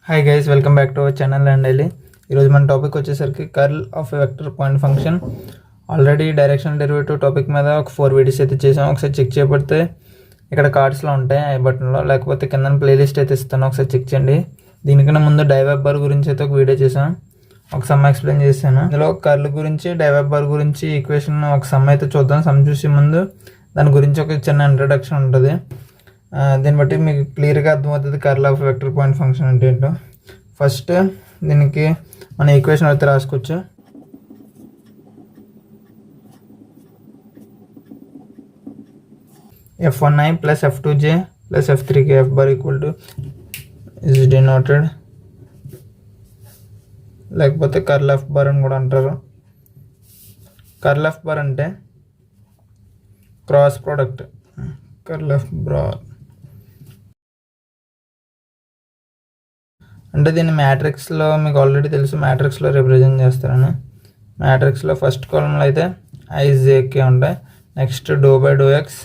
Hi guys, welcome back to our channel and daily. ఈరోజు మన topic వచ్చేసరికి curl of vector point function. Already directional derivative topic మీద ఒక 4 videos అయితే చేసాం. ఒకసారి చెక్ చేయబడితే ఇక్కడ కార్డ్స్లో ఉంటాయి ఐ బటన్లో, లేకపోతే కింద ప్లేలిస్ట్ అయితే ఇస్తాను, ఒకసారి చెక్ చేయండి. దీనికన్నా ముందు డైవెబ్బర్ గురించి అయితే ఒక వీడియో చేసాం, ఒక సమ్ ఎక్స్ప్లెయిన్ చేశాను. ఇందులో కర్ల్ గురించి, డైవెబ్బర్ గురించి ఈక్వేషన్ ఒక సమ్ అయితే చూద్దాం. సమ్ చూసే ముందు దాని గురించి ఒక చిన్న ఇంట్రడక్షన్ ఉంటుంది. దీన్ని బట్టి మీకు క్లియర్గా అర్థమవుతుంది curl of vector point function అంటే ఏంటో. ఫస్ట్ దీనికి మన ఈక్వేషన్ అయితే రాసుకోవచ్చు. f1i plus f2j plus f3k f bar equal to is denoted, లేకపోతే కర్ల్ ఎఫ్ బార్ అని కూడా అంటారు. కర్ల్ ఎఫ్ బార్ అంటే cross product. Curl F bar అంటే దీన్ని మ్యాట్రిక్స్లో మీకు ఆల్రెడీ తెలుసు, మ్యాట్రిక్స్లో రిప్రజెంట్ చేస్తారని. మ్యాట్రిక్స్లో ఫస్ట్ కాలంలో అయితే ఐజేకే ఉంటాయి, next doe by doe x,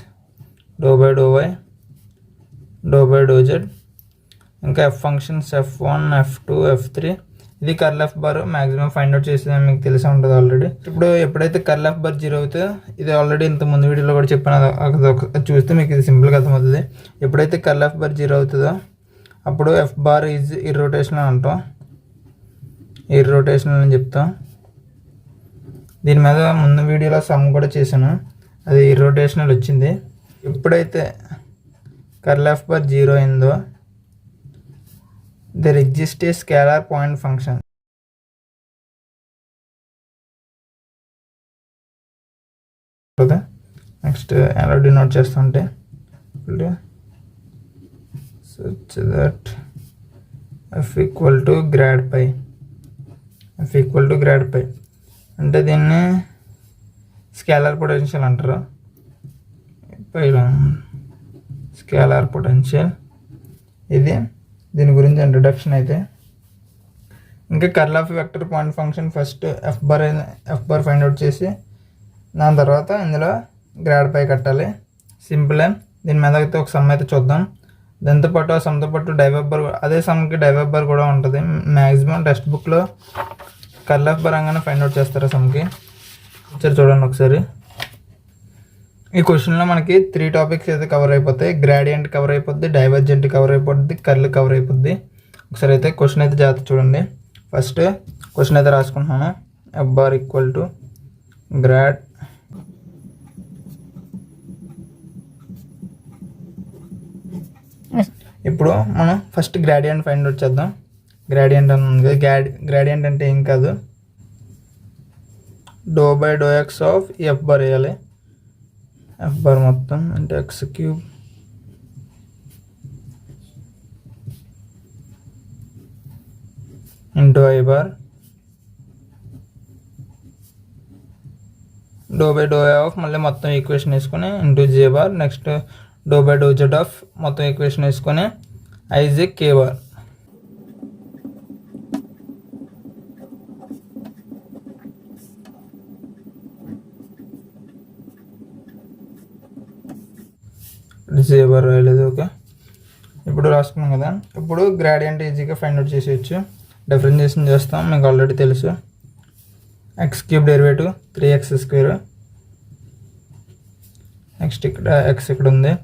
doe by doe y, doe by doe z, ఇంకా F functions f1 f2 f3. ఇది curl F bar maximum find out చేసేదని మీకు తెలిసే ఉంటుంది ఆల్రెడీ. ఇప్పుడు ఎప్పుడైతే కర్ల్ ఎఫ్ బార్ 0 అవుతుందో, ఇది ఆల్రెడీ ఇంత ముందు వీడియోలో కూడా చెప్పాను, అది చూస్తే మీకు ఇది సింపుల్గా అర్థమవుతుంది. ఎప్పుడైతే కర్ల్ ఎఫ్ బార్ 0 అవుతుందో అప్పుడు ఎఫ్ బార్ ఈజ్ ఇర్రోటేషనల్ అంటాం, ఇర్రోటేషనల్ అని చెప్తాం. దీని మీద ముందు వీడియోలో సమ్ కూడా చేశాను, అది ఇర్రోటేషనల్ వచ్చింది. ఎప్పుడైతే కర్ల్ ఎఫ్ బార్ 0 అయిందో there exist A scalar point function. Next ఎలా డినోట్ చేస్తుంటే such that f equal to grad pi, f equal to grad pi అంటే దీన్ని స్కేలార్ పొటెన్షియల్ అంటారు. పైలో స్కేలార్ పొటెన్షియల్ ఇది, దీని గురించి ఇంట్రడక్షన్ అయితే. ఇంకా curl of vector point function first F bar find out చేసి దాని తర్వాత ఇందులో గ్రాడ్ పై కట్టాలి. సింపుల్. దీని మీద అయితే ఒక సమ్ అయితే చూద్దాం. దాంతో పాటు ఆ సమ్తో పాటు డైవెబ్బర్, అదే సమ్కి డైవెబ్బర్ కూడా ఉంటుంది. మ్యాక్సిమం టెక్స్ట్ బుక్లో కర్ల్ ఎఫ్ బార్ అనగానే ఫైండ్ అవుట్ చేస్తారు సమ్కి. సరే చూడండి ఒకసారి. ఈ క్వశ్చన్లో మనకి 3 టాపిక్స్ అయితే కవర్ అయిపోతాయి. గ్రాడియంట్ కవర్ అయిపోద్ది, డైవర్జెంట్ కవర్ అయిపోద్ది, కర్ల్ కవర్ అయిపోద్ది. ఒకసారి అయితే క్వశ్చన్ అయితే జాగ్రత్త చూడండి. ఫస్ట్ క్వశ్చన్ అయితే రాసుకుంటున్నాను. F bar equal to grad ఇప్పుడు మనం ఫస్ట్ గ్రాడియంట్ ఫైండ్ అవుట్ చేద్దాం. గ్రాడియంట్ అని గ్రాడియంట్ అంటే ఏం కాదు, doe by doe x of F bar వేయాలి. ఎఫ్ బార్ మొత్తం అంటే x cube into I bar, doe by doe of మళ్ళీ మొత్తం ఈక్వేషన్ వేసుకొని into J bar, next doe by doe z of మొత్తం ఈక్వేషన్ వేసుకొని I J K bar. J bar రాయలేదు, okay. ఇప్పుడు రాసుకున్నాం కదా. ఇప్పుడు గ్రాడియంట్ ఈజీగా ఫైండ్ అవుట్ చేసేయచ్చు. డిఫరెన్షియేషన్ చేస్తాం, మీకు ఆల్రెడీ తెలుసు. X cube derivative 3x², next ఇక్కడ ఎక్స్ ఇక్కడ ఉంది,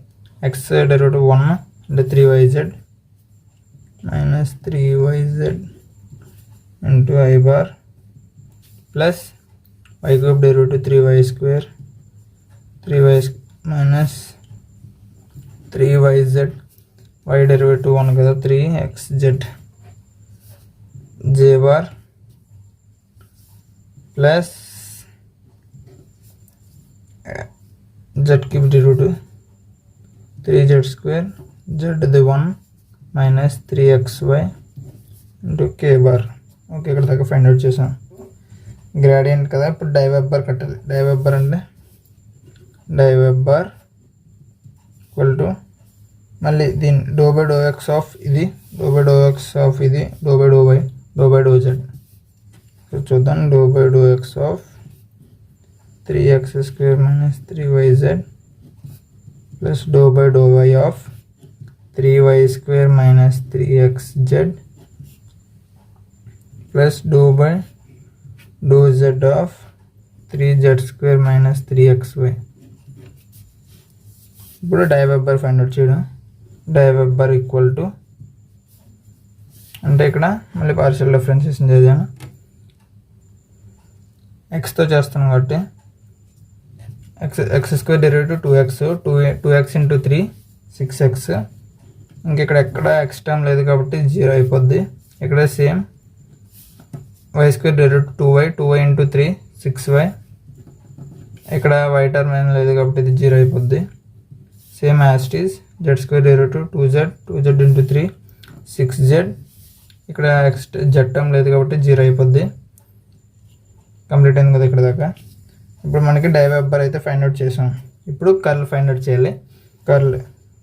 ఎక్స్ డెరివేటివ్ 1 అంటే 3yz minus 3yz into I bar plus y cube derivative 3y² 3y minus 3yz, y derivative 1 కదా 3xz j bar plus z cube derivative 3z² z the 1 minus 3xy into K bar. Okay, ఇక్కడ దాకా find out చేసాం. Gradient కదా, ఇప్పుడు డైవెబ్బర్ కట్టాలి. డైవెబ్బర్ అంటే డైవెబ్బర్ equal to మళ్ళీ దీని doe by doe x of ఇది, doe by doe x of ఇది, doe by doe y, doe by doe z. చూద్దాం. Doe by doe x of 3x² minus 3yz plus doe by doe y of 3y² minus 3xz plus doe z of 3z² minus 3xy. ఇప్పుడు డైవెబ్బర్ find out చేయడం. డైవెబ్బర్ equal to అంటే ఇక్కడ మళ్ళీ partial differentiation చేద్దాము. ఎక్స్తో చేస్తాను కాబట్టి x² derivative 2x into 3 6x. ఇంకెక్కడ ఎక్కడ ఎక్స్ టర్మ్ లేదు కాబట్టి 0 అయిపోద్ది. ఇక్కడ same y² derivative 2y into 3 6y. ఇక్కడ y టర్మ్ ఏం లేదు కాబట్టి ఇది 0 అయిపోద్ది. Same as it is z² derivative 2z into 3 6z. ఇక్కడ z టర్మ్ లేదు కాబట్టి 0 అయిపోద్ది. కంప్లీట్ అయింది కదా ఇక్కడ దాకా. ఇప్పుడు మనకి డైవెబ్బర్ అయితే ఫైండ్ అవుట్ చేసాం. ఇప్పుడు కర్ల్ ఫైండ్ అవుట్ చేయాలి.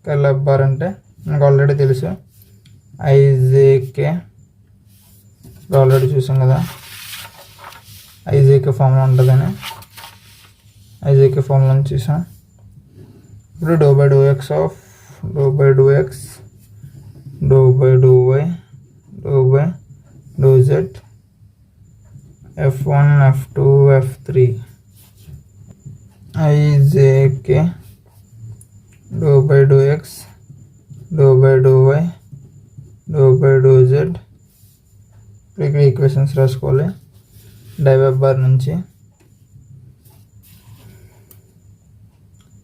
కర్ల్ ఎబ్బర్ అంటే మనకు ఆల్రెడీ తెలుసు, ఐజేకే ఆల్రెడీ చూసాం కదా, ఐజేకే ఫార్ములా ఉంటుందని ఐజేకే ఫార్ములా చూసాం. ఇప్పుడు doe by doe x doe by doe y doe z f1 f2 f3 IJK doe by doe x doe by doe y doe by doe z. ఇక్కడ equations రాసుకోవాలి. Div F bar నుంచి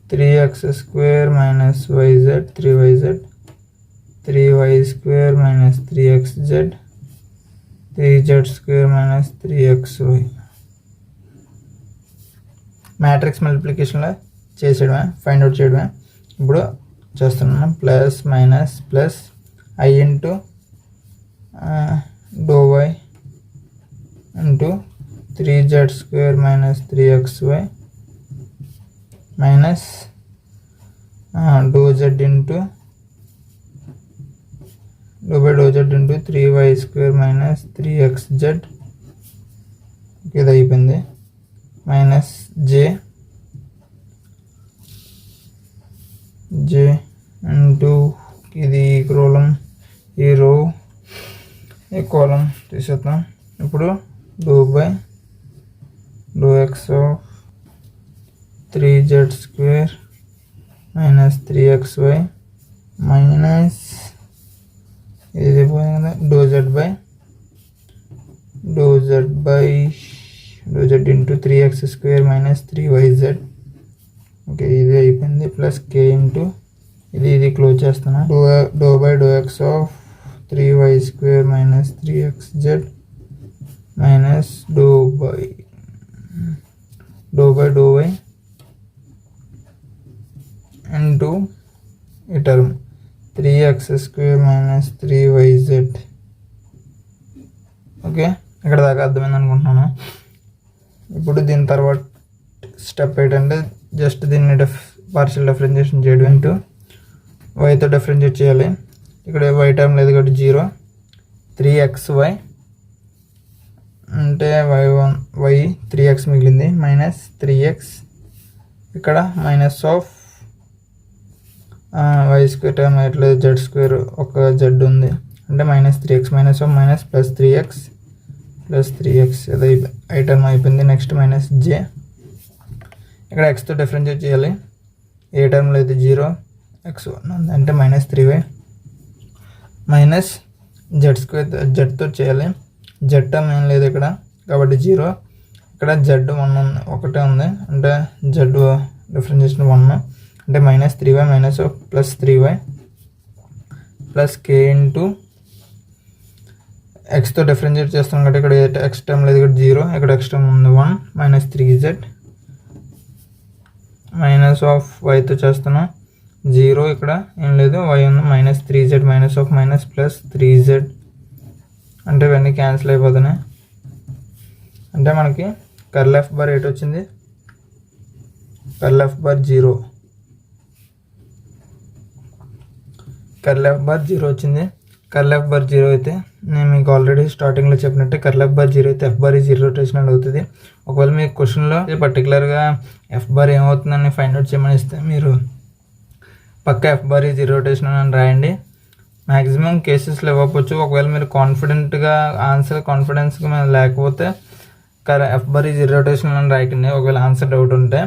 3x² minus yz 3yz 3y² minus 3xz 3z² minus 3xy. Matrix మల్టిప్లికేషన్లో చేసేయడమే, find out చేయడమే. ఇప్పుడు చేస్తున్నాను. Plus minus plus I into doe y into 3z² minus 3xy minus doe z into doe by doe z into 3y² minus 3xz. ఇది అయిపోయింది. Minus J into ఇది ఈ రో ఈ కాలం తీసేద్దాం. ఇప్పుడు doe by doe x of 3z² minus 3xy minus ఇది పోయింది కదా, doe z into 3x² minus 3yz. Okay, ఇది అయిపోయింది. ప్లస్ కే ఇంటూ ఇది క్లోజ్ చేస్తున్నా. Doe by doe x of 3y² minus 3xz minus doe by doe y into ఈ term 3x² minus 3yz. Okay, ఇక్కడ దాకా అర్థమైంది అనుకుంటున్నాను. ఇప్పుడు దీని తర్వాత స్టెప్ ఏంటంటే జస్ట్ దీన్ని పార్షియల్ డిఫరెన్షియేషన్ చేయడం. ఇంటూ వైతో డిఫరెన్షియేట్ చేయాలి. ఇక్కడ వై టర్మ్ లేదు కాబట్టి 0. 3xy అంటే వై 3x మిగిలింది మైనస్ 3x. ఇక్కడ మైనస్ ఆఫ్ y² టర్మ్ ఎట్లా z² ఒక z ఉంది అంటే minus 3x minus of minus plus 3x అది ఐ టర్మ్ అయిపోయింది. నెక్స్ట్ మైనస్ జే. ఇక్కడ ఎక్స్తో డిఫరెన్షియేట్ చేయాలి. ఏ టర్మ్లో అయితే 0 x1 ఉంది అంటే మైనస్ 3y మైనస్ జెడ్తో చేయాలి. జెడ్ టర్మ్ ఏం లేదు ఇక్కడ కాబట్టి 0. ఇక్కడ z1 ఉంది, ఒకటే ఉంది అంటే జెడ్ డిఫరెన్షియేషన్ 1 అంటే minus 3y minus plus 3y plus K into ఎక్స్తో డిఫరెన్షియేట్ చేస్తాం కాబట్టి ఇక్కడ ఎక్స్ టర్మ్ లేదు, ఇక్కడ 0. ఇక్కడ ఎక్స్ టర్మ్ ఉంది 1 మైనస్ 3z మైనస్ ఆఫ్ వైతో చేస్తున్నాం 0. ఇక్కడ ఏం లేదు, y ఉంది minus 3z minus of minus plus 3z అంటే ఇవన్నీ క్యాన్సిల్ అయిపోతున్నాయి. అంటే మనకి కర్ల్ ఎఫ్ బార్ ఎయిట్ వచ్చింది. కర్ల్ ఎఫ్ బార్ 0 వచ్చింది. కర్ల్ ఎఫ్ బార్ 0 అయితే నేను మీకు ఆల్రెడీ స్టార్టింగ్లో చెప్పినట్టే కర్ల్ ఎఫ్ బార్ 0 అయితే ఎఫ్ బార్ ఈజ్ ఇర్రోటేషనల్ అవుతుంది. ఒకవేళ మీకు క్వశ్చన్లో పర్టికులర్గా ఎఫ్ బార్ ఏమవుతుందని ఫైండ్ అవుట్ చేయమని ఇస్తే మీరు పక్క ఎఫ్ బార్ ఈజ్ ఇర్రోటేషనల్ అని రాయండి. మ్యాక్సిమం కేసెస్లో ఇవ్వకపోవచ్చు. ఒకవేళ మీరు కాన్ఫిడెంట్గా కాన్ఫిడెన్స్గా మేము లేకపోతే ఎఫ్ బార్ ఈజ్ ఇర్రోటేషనల్ అని రాయకండి ఒకవేళ ఆన్సర్ డౌట్ ఉంటే.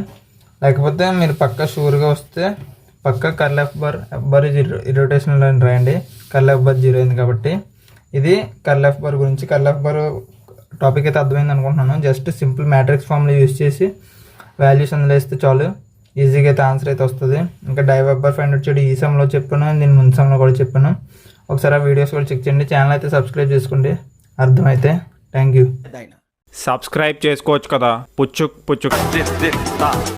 లేకపోతే మీరు పక్కా షూర్గా వస్తే పక్కా curl F bar is irrotational అని రాయండి. కర్ల్ ఎఫ్ బార్ 0 అయింది కాబట్టి. ఇది కర్ల్ ఎఫ్ బార్ గురించి. కర్ల్ ఎఫ్ బార్ టాపిక్ అయితే అర్థమైంది అనుకుంటున్నాను. జస్ట్ సింపుల్ మ్యాట్రిక్స్ ఫామ్లో యూజ్ చేసి వాల్యూస్ అందులో వేస్తే చాలు, ఈజీగా అయితే ఆన్సర్ అయితే వస్తుంది. ఇంకా డైవెబ్బర్ ఫైండ్ అవుట్ చేయడం ఈ సమ్లో చెప్పాను, దీని ముందు సమ్లో కూడా చెప్పాను. ఒకసారి ఆ వీడియోస్ కూడా చెక్ చేయండి. ఛానల్ అయితే సబ్స్క్రైబ్ చేసుకోండి అర్థమైతే. Thank you. సబ్స్క్రైబ్ చేసుకోవచ్చు కదా పుచ్చుక్ పుచ్చుక్.